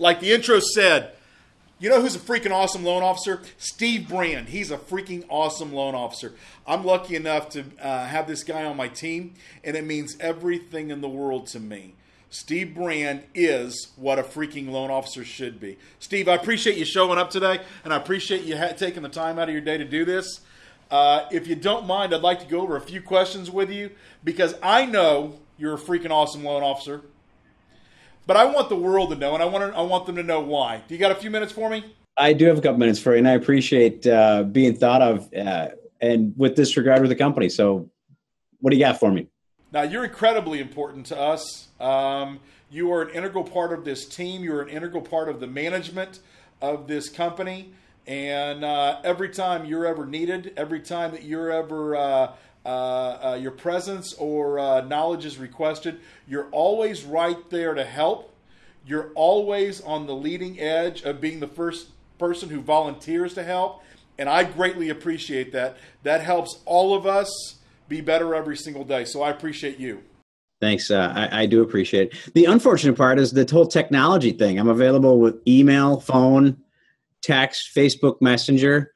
Like the intro said, you know who's a freaking awesome loan officer? Steve Brand. He's a freaking awesome loan officer. I'm lucky enough to have this guy on my team, and it means everything in the world to me. Steve Brand is what a freaking loan officer should be. Steve, I appreciate you showing up today, and I appreciate you taking the time out of your day to do this. If you don't mind, I'd like to go over a few questions with you, because I know you're a freaking awesome loan officer. But I want the world to know, and I want them to know why. Do you got a few minutes for me? I do have a couple minutes for you, and I appreciate being thought of and with this regard with the company. So what do you got for me? Now, you're incredibly important to us. You are an integral part of this team. You're an integral part of the management of this company. And every time you're ever needed, every time that you're ever your presence or knowledge is requested, you're always right there to help. You're always on the leading edge of being the first person who volunteers to help, and I greatly appreciate that. That helps all of us be better every single day, so I appreciate you. Thanks. I do appreciate it. The unfortunate part is the whole technology thing. I'm available with email, phone, text, Facebook Messenger.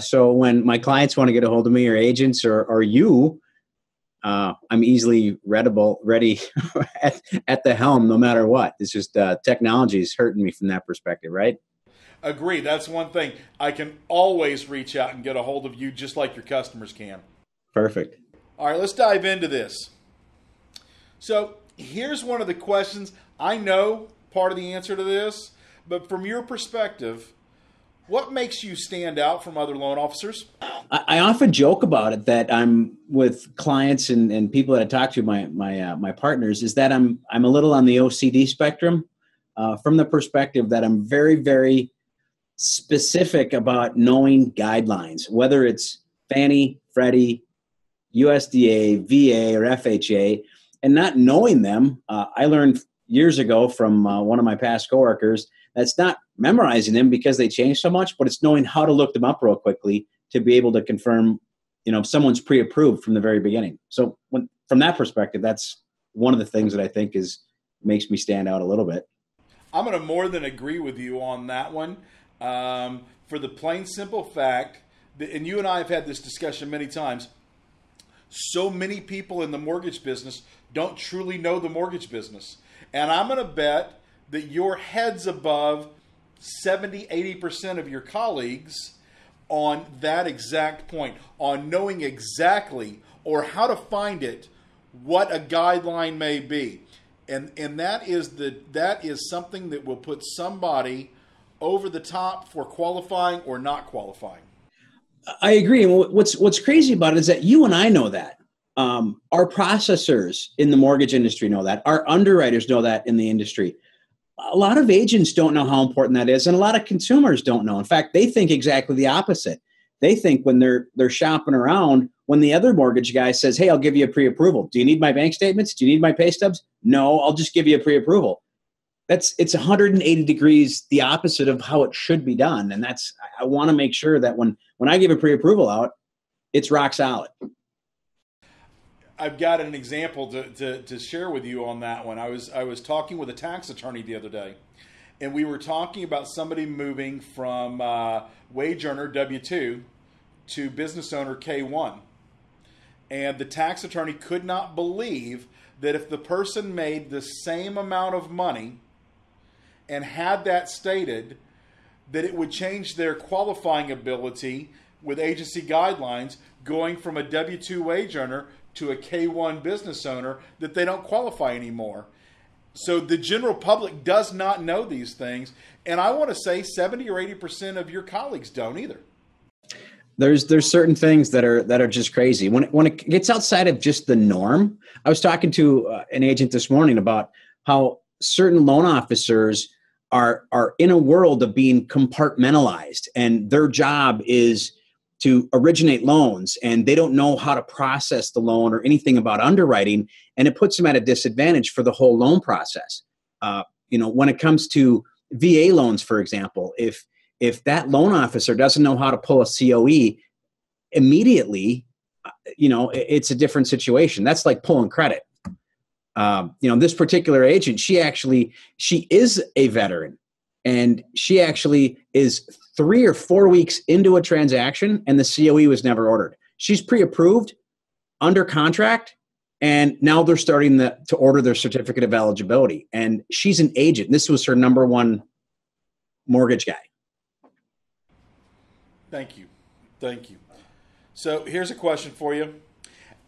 So when my clients want to get a hold of me, or agents, or you, I'm easily ready at the helm, no matter what. It's just technology is hurting me from that perspective, right? Agree. That's one thing. I can always reach out and get a hold of you just like your customers can. Perfect. All right, let's dive into this. So here's one of the questions. I know part of the answer to this, but from your perspective, what makes you stand out from other loan officers? I often joke about it that I'm with clients and people that I talk to, my partners, is that I'm a little on the OCD spectrum from the perspective that I'm very, very specific about knowing guidelines, whether it's Fannie, Freddie, USDA, VA, or FHA, and not knowing them. I learned years ago from one of my past coworkers that's not memorizing them because they change so much, but it's knowing how to look them up real quickly to be able to confirm, if someone's pre-approved from the very beginning. So from that perspective, that's one of the things that I think makes me stand out a little bit. I'm going to more than agree with you on that one. For the plain simple fact that, and you and I have had this discussion many times, so many people in the mortgage business don't truly know the mortgage business. And I'm going to bet that you're heads above 70, 80% of your colleagues on that exact point, on knowing exactly or how to find it, what a guideline may be. And that is something that will put somebody over the top for qualifying or not qualifying. I agree. And what's crazy about it is that you and I know that. Our processors in the mortgage industry know that. Our underwriters know that in the industry. A lot of agents don't know how important that is, and a lot of consumers don't know. In fact, they think exactly the opposite. They think when they're shopping around, when the other mortgage guy says, "Hey, I'll give you a pre-approval. Do you need my bank statements? Do you need my pay stubs?" "No, I'll just give you a pre-approval." It's 180 degrees the opposite of how it should be done. And I want to make sure that when I give a pre-approval out, it's rock solid. I've got an example to share with you on that one. I was talking with a tax attorney the other day, and we were talking about somebody moving from wage earner W-2 to business owner K-1. And the tax attorney could not believe that if the person made the same amount of money and had that stated, that it would change their qualifying ability with agency guidelines going from a W-2 wage earner to a K-1 business owner, that they don't qualify anymore. So the general public does not know these things. And I want to say 70 or 80% of your colleagues don't either. There's certain things that are just crazy. When it gets outside of just the norm, I was talking to an agent this morning about how certain loan officers are in a world of being compartmentalized, and their job is to originate loans, and they don't know how to process the loan or anything about underwriting, and it puts them at a disadvantage for the whole loan process. When it comes to VA loans, for example, if that loan officer doesn't know how to pull a COE immediately, it's a different situation. That's like pulling credit. This particular agent, she is a veteran. And she actually is 3 or 4 weeks into a transaction and the COE was never ordered. She's pre-approved, under contract, and now they're starting to order their certificate of eligibility. And she's an agent. This was her number one mortgage guy. Thank you. Thank you. So here's a question for you.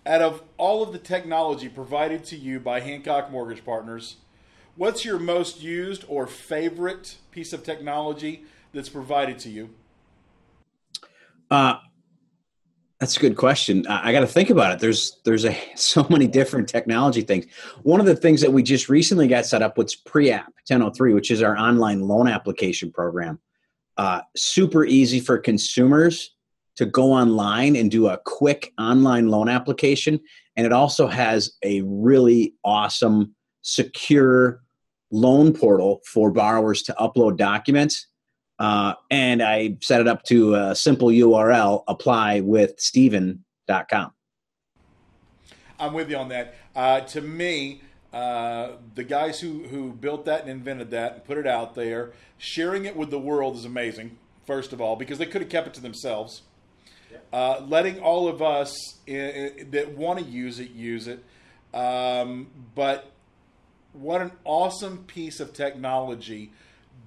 Out of all of the technology provided to you by Hancock Mortgage Partners, what's your most used or favorite piece of technology that's provided to you? That's a good question. I got to think about it. There's so many different technology things. One of the things that we just recently got set up was Pre-App 1003, which is our online loan application program. Super easy for consumers to go online and do a quick online loan application. And it also has a really awesome, secure loan portal for borrowers to upload documents. And I set it up to a simple URL, applywithsteven.com. I'm with you on that. To me, the guys who built that and invented that and put it out there, sharing it with the world is amazing, first of all, because they could have kept it to themselves. Letting all of us that want to use it, use it. But what an awesome piece of technology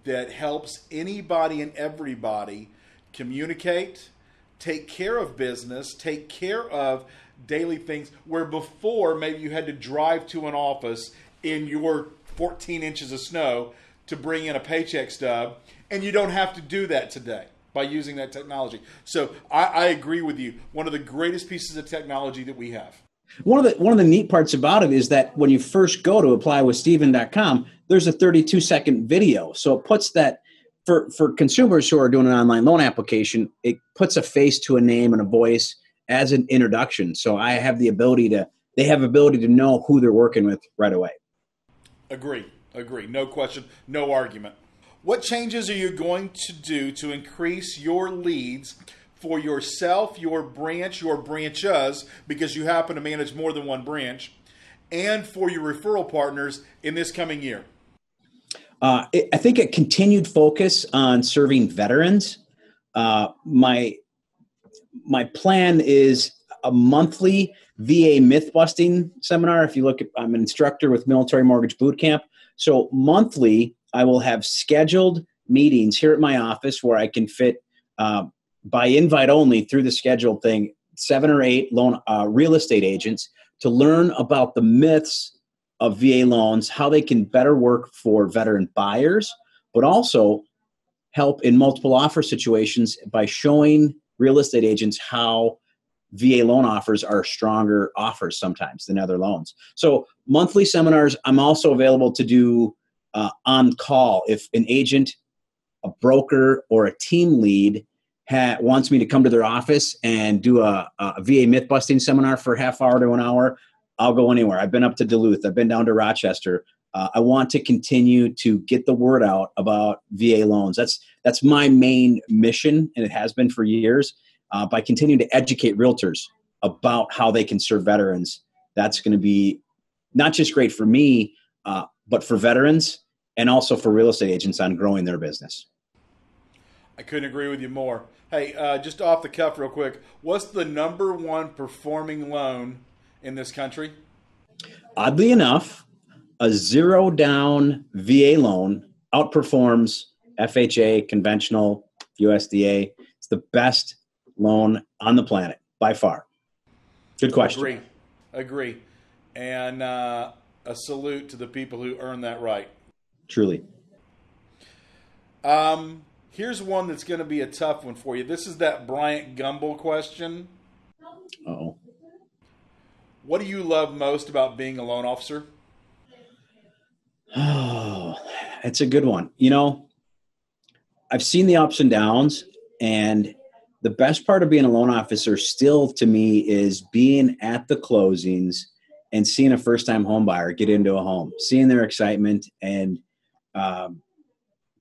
that helps anybody and everybody communicate, take care of business, take care of daily things, where before maybe you had to drive to an office in your 14 inches of snow to bring in a paycheck stub, and you don't have to do that today by using that technology. So I agree with you. One of the greatest pieces of technology that we have. One of the neat parts about it is that when you first go to applywithsteven.com, there's a 32-second video. So it puts that, for consumers who are doing an online loan application, it puts a face to a name and a voice as an introduction. So they have ability to know who they're working with right away. Agree. No question, no argument. What changes are you going to do to increase your leads for yourself, your branch, your branches, because you happen to manage more than one branch, and for your referral partners in this coming year? I think a continued focus on serving veterans. My plan is a monthly VA myth-busting seminar. If you look at, I'm an instructor with Military Mortgage Boot Camp. So monthly, I will have scheduled meetings here at my office where I can fit, by invite only through the scheduled thing, 7 or 8 loan real estate agents to learn about the myths of VA loans, how they can better work for veteran buyers, but also help in multiple offer situations by showing real estate agents how VA loan offers are stronger offers sometimes than other loans. So monthly seminars. I'm also available to do on call if an agent, a broker, or a team lead wants me to come to their office and do a VA myth busting seminar for a half hour to an hour. I'll go anywhere. I've been up to Duluth. I've been down to Rochester. I want to continue to get the word out about VA loans. That's my main mission, and it has been for years. By continuing to educate realtors about how they can serve veterans, that's going to be not just great for me, but for veterans and also for real estate agents on growing their business. I couldn't agree with you more. Hey, just off the cuff real quick, what's the number one performing loan in this country? Oddly enough, a zero down VA loan outperforms FHA, conventional, USDA. It's the best loan on the planet by far. Good question. Agree. And a salute to the people who earn that right. Truly. Here's one that's going to be a tough one for you. This is that Bryant Gumbel question. Uh-oh. What do you love most about being a loan officer? Oh, it's a good one. You know, I've seen the ups and downs, and the best part of being a loan officer still to me is being at the closings and seeing a first-time home buyer get into a home, seeing their excitement, and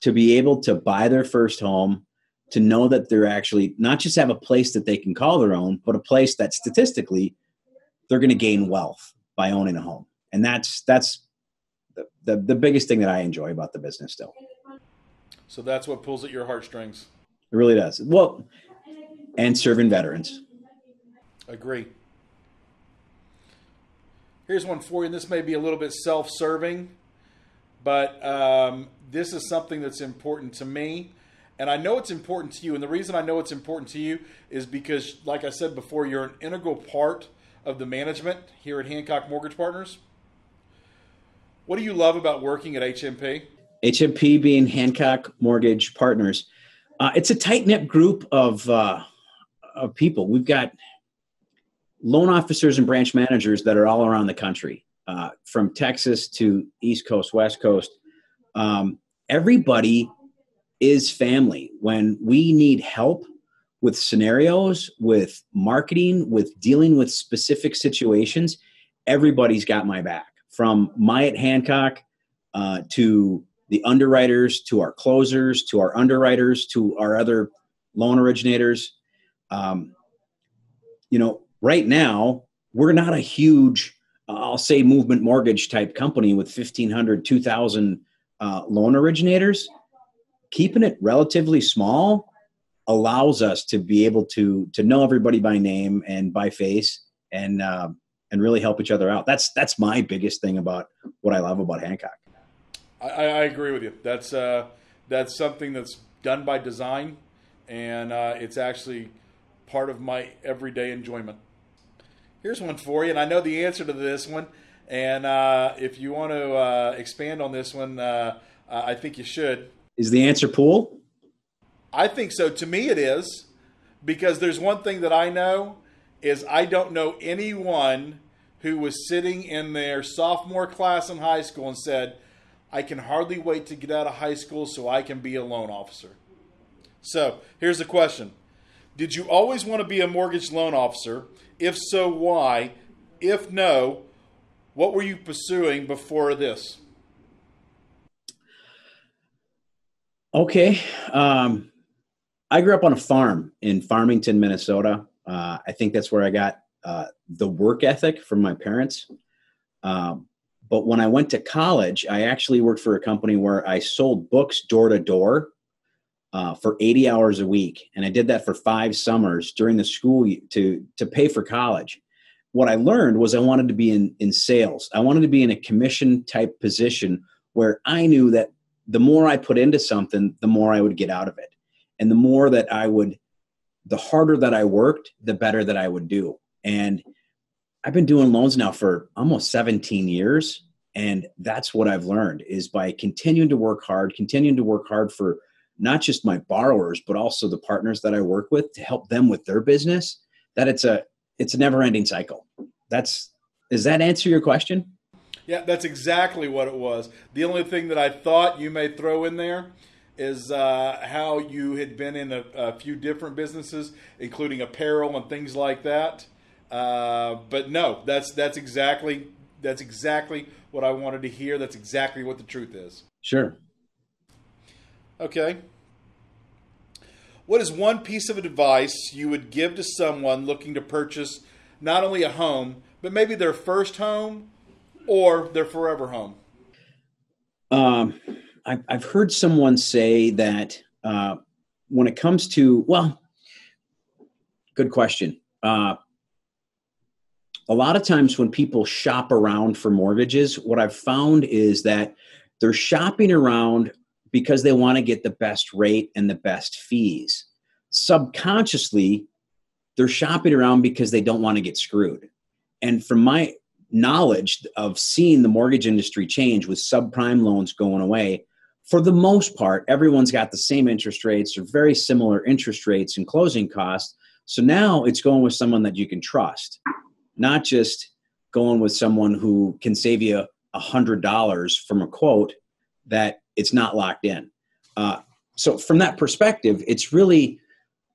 to be able to buy their first home, to know that they're actually not just have a place that they can call their own, but a place that statistically they're going to gain wealth by owning a home. And that's the biggest thing that I enjoy about the business still. So that's what pulls at your heartstrings. It really does. Well, and serving veterans. Agree. Here's one for you, and this may be a little bit self-serving, but this is something that's important to me, and I know it's important to you. And the reason I know it's important to you is because, like I said before, you're an integral part of the management here at Hancock Mortgage Partners. What do you love about working at HMP? HMP being Hancock Mortgage Partners. It's a tight-knit group of people. We've got loan officers and branch managers that are all around the country, from Texas to East Coast, West Coast. Everybody is family. When we need help with scenarios, with marketing, with dealing with specific situations, everybody's got my back. From my at Hancock to the underwriters, to our closers, to our underwriters, to our other loan originators. Right now, we're not a huge, I'll say, movement mortgage type company with 1,500, 2,000 loan originators. Keeping it relatively small allows us to be able to know everybody by name and by face, and really help each other out. That's my biggest thing about what I love about Hancock. I agree with you. That's something that's done by design, and it's actually part of my everyday enjoyment. Here's one for you, and I know the answer to this one, and if you want to expand on this one, I think you should. Is the answer pool? I think so. To me it is, because there's one thing that I know is I don't know anyone who was sitting in their sophomore class in high school and said, I can hardly wait to get out of high school so I can be a loan officer. So here's the question. Did you always want to be a mortgage loan officer? If so, why? If no, what were you pursuing before this? Okay. I grew up on a farm in Farmington, Minnesota. I think that's where I got the work ethic from my parents. But when I went to college, I actually worked for a company where I sold books door to door for 80 hours a week. And I did that for 5 summers during the school to pay for college. What I learned was I wanted to be in sales. I wanted to be in a commission type position where I knew that the more I put into something, the more I would get out of it. And the harder that I worked, the better that I would do. And I've been doing loans now for almost 17 years. And that's what I've learned, is by continuing to work hard for not just my borrowers, but also the partners that I work with to help them with their business, that it's a never ending cycle. Does that answer your question? Yeah, that's exactly what it was. The only thing that I thought you may throw in there is how you had been in a few different businesses, including apparel and things like that. But no, that's exactly what I wanted to hear. That's exactly what the truth is. Sure. Okay. What is one piece of advice you would give to someone looking to purchase not only a home, but maybe their first home or their forever home? I've heard someone say that when it comes to, good question. A lot of times when people shop around for mortgages, what I've found is that they're shopping around because they want to get the best rate and the best fees. Subconsciously, they're shopping around because they don't want to get screwed. And from my knowledge of seeing the mortgage industry change with subprime loans going away, for the most part, everyone's got the same interest rates or very similar interest rates and closing costs. So now it's going with someone that you can trust, not just going with someone who can save you $100 from a quote that it's not locked in. So from that perspective, it's really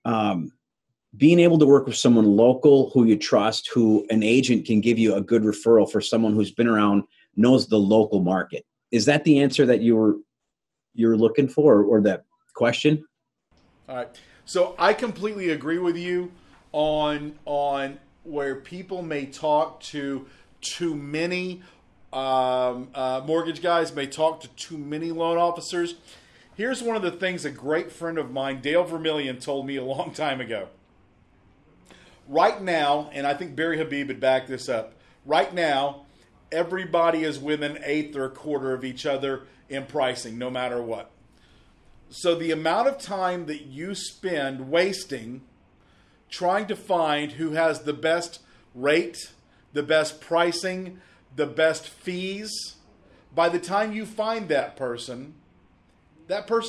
being able to work with someone local who you trust, who an agent can give you a good referral for someone who's been around, knows the local market. Is that the answer that you're looking for, or that question? All right. So I completely agree with you on where people may talk to too many mortgage guys, may talk to too many loan officers. Here's one of the things a great friend of mine, Dale Vermillion, told me a long time ago. Right now, and I think Barry Habib would back this up, right now, everybody is within an eighth or a quarter of each other in pricing, no matter what. So the amount of time that you spend wasting trying to find who has the best rate, the best pricing, the best fees, by the time you find that person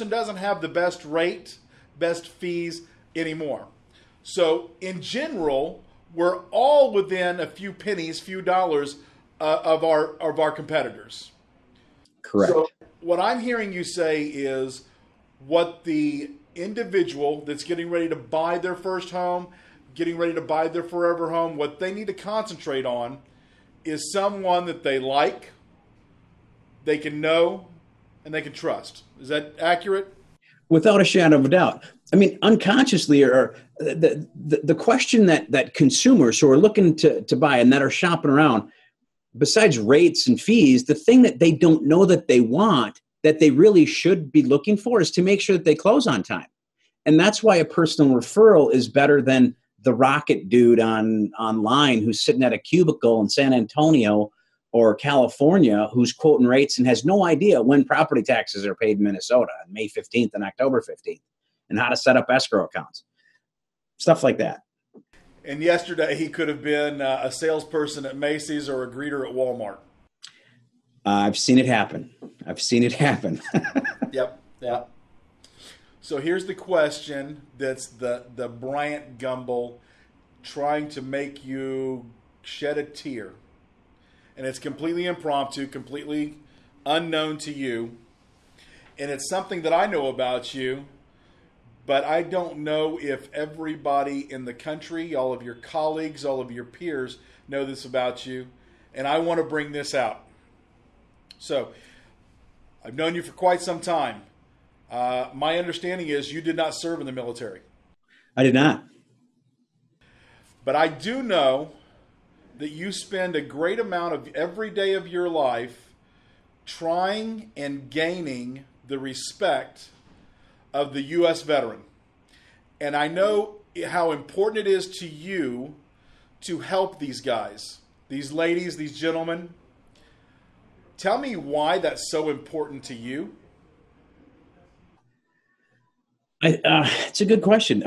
doesn't have the best rate, best fees anymore. So in general, we're all within a few pennies, few dollars of our competitors. Correct. So what I'm hearing you say is what the individual that's getting ready to buy their first home, getting ready to buy their forever home, what they need to concentrate on is someone that they like, they can know, and they can trust. Is that accurate? Without a shadow of a doubt. I mean, unconsciously, or the question that consumers who are looking to buy and that are shopping around, besides rates and fees, the thing that they don't know that they want, that they really should be looking for, is to make sure that they close on time. And that's why a personal referral is better than the rocket dude online who's sitting at a cubicle in San Antonio or California who's quoting rates and has no idea when property taxes are paid in Minnesota on May 15th and October 15th and how to set up escrow accounts. Stuff like that. And yesterday he could have been a salesperson at Macy's or a greeter at Walmart. I've seen it happen. Yep. So here's the question that's the Bryant Gumbel trying to make you shed a tear. And it's completely impromptu, completely unknown to you. And it's something that I know about you, but I don't know if everybody in the country, all of your colleagues, all of your peers know this about you. And I want to bring this out. So I've known you for quite some time. My understanding is you did not serve in the military. I did not. But I do know that you spend a great amount of every day of your life trying and gaining the respect of the U.S. veteran. And I know how important it is to you to help these guys, these ladies, these gentlemen. Tell me why that's so important to you. It's a good question.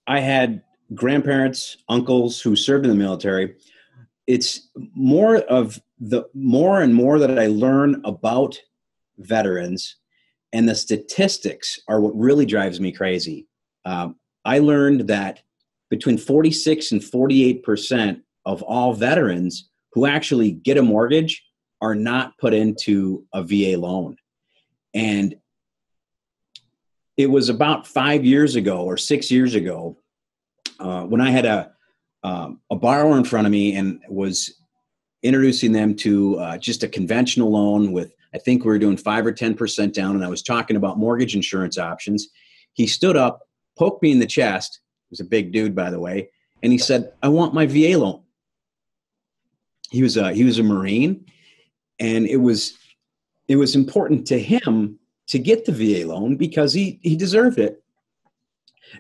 I had grandparents, uncles who served in the military. It's more and more that I learn about veterans, and the statistics are what really drives me crazy. I learned that between 46 and 48% of all veterans who actually get a mortgage are not put into a VA loan. And it was about 5 years ago or 6 years ago when I had a borrower in front of me and was introducing them to just a conventional loan with, I think we were doing 5 or 10% down, and I was talking about mortgage insurance options. He stood up, poked me in the chest. He was a big dude, by the way, and he said, "I want my VA loan." He was a Marine, and it was important to him to get the VA loan because he deserved it.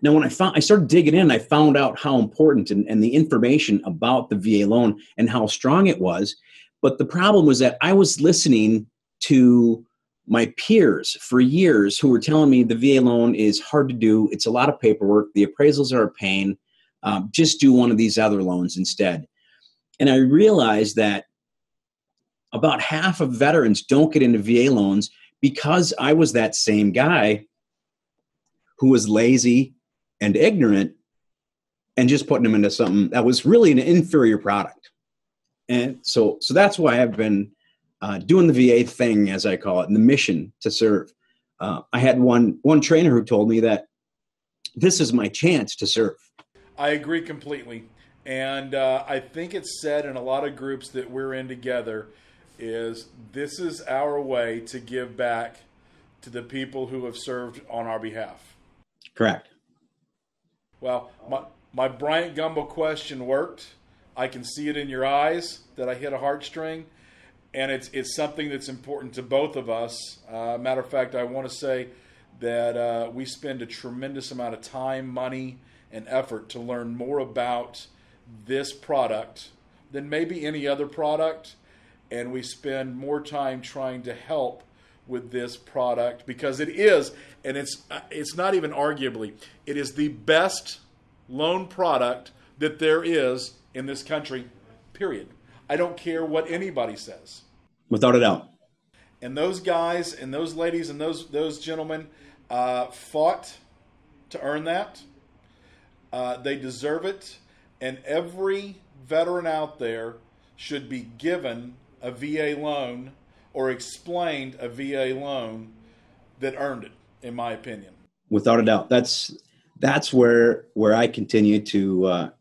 Now, when I started digging in, I found out how important and the information about the VA loan and how strong it was. But the problem was that I was listening to my peers for years who were telling me the VA loan is hard to do. It's a lot of paperwork. The appraisals are a pain. Just do one of these other loans instead. And I realized that about half of veterans don't get into VA loans because I was that same guy who was lazy and ignorant and just putting them into something that was really an inferior product. And so that's why I've been doing the VA thing, as I call it, and the mission to serve. I had one trainer who told me that this is my chance to serve. I agree completely. And I think it's said in a lot of groups that we're in together is this is our way to give back to the people who have served on our behalf. Correct. Well, my Bryant Gumbel question worked. I can see it in your eyes that I hit a heartstring. and it's something that's important to both of us. Matter of fact, I want to say that we spend a tremendous amount of time, money, and effort to learn more about this product than maybe any other product, and we spend more time trying to help with this product because it is, and it's not even arguably, it is the best loan product that there is in this country, period. I don't care what anybody says. Without a doubt. And those guys and those ladies and those gentlemen fought to earn that. They deserve it. And every veteran out there should be given a VA loan or explained a VA loan that earned it, in my opinion. Without a doubt. That's where I continue to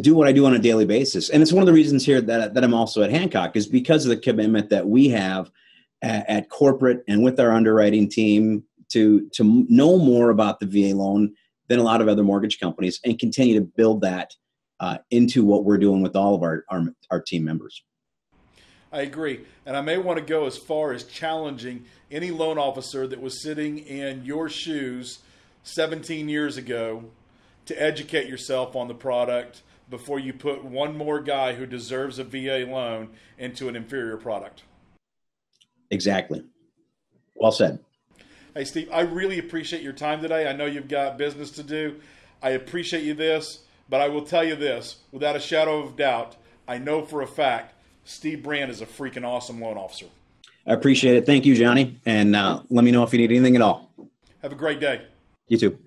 do what I do on a daily basis. And it's one of the reasons here that I'm also at Hancock is because of the commitment that we have at corporate and with our underwriting team to know more about the VA loan than a lot of other mortgage companies and continue to build that into what we're doing with all of our team members. I agree. And I may want to go as far as challenging any loan officer that was sitting in your shoes 17 years ago to educate yourself on the product before you put one more guy who deserves a VA loan into an inferior product. Exactly. Well said. Hey, Steve, I really appreciate your time today. I know you've got business to do. I appreciate you this, but I will tell you this, without a shadow of doubt, I know for a fact Steve Brand is a freaking awesome loan officer. I appreciate it. Thank you, Johnny. And let me know if you need anything at all. Have a great day. You too.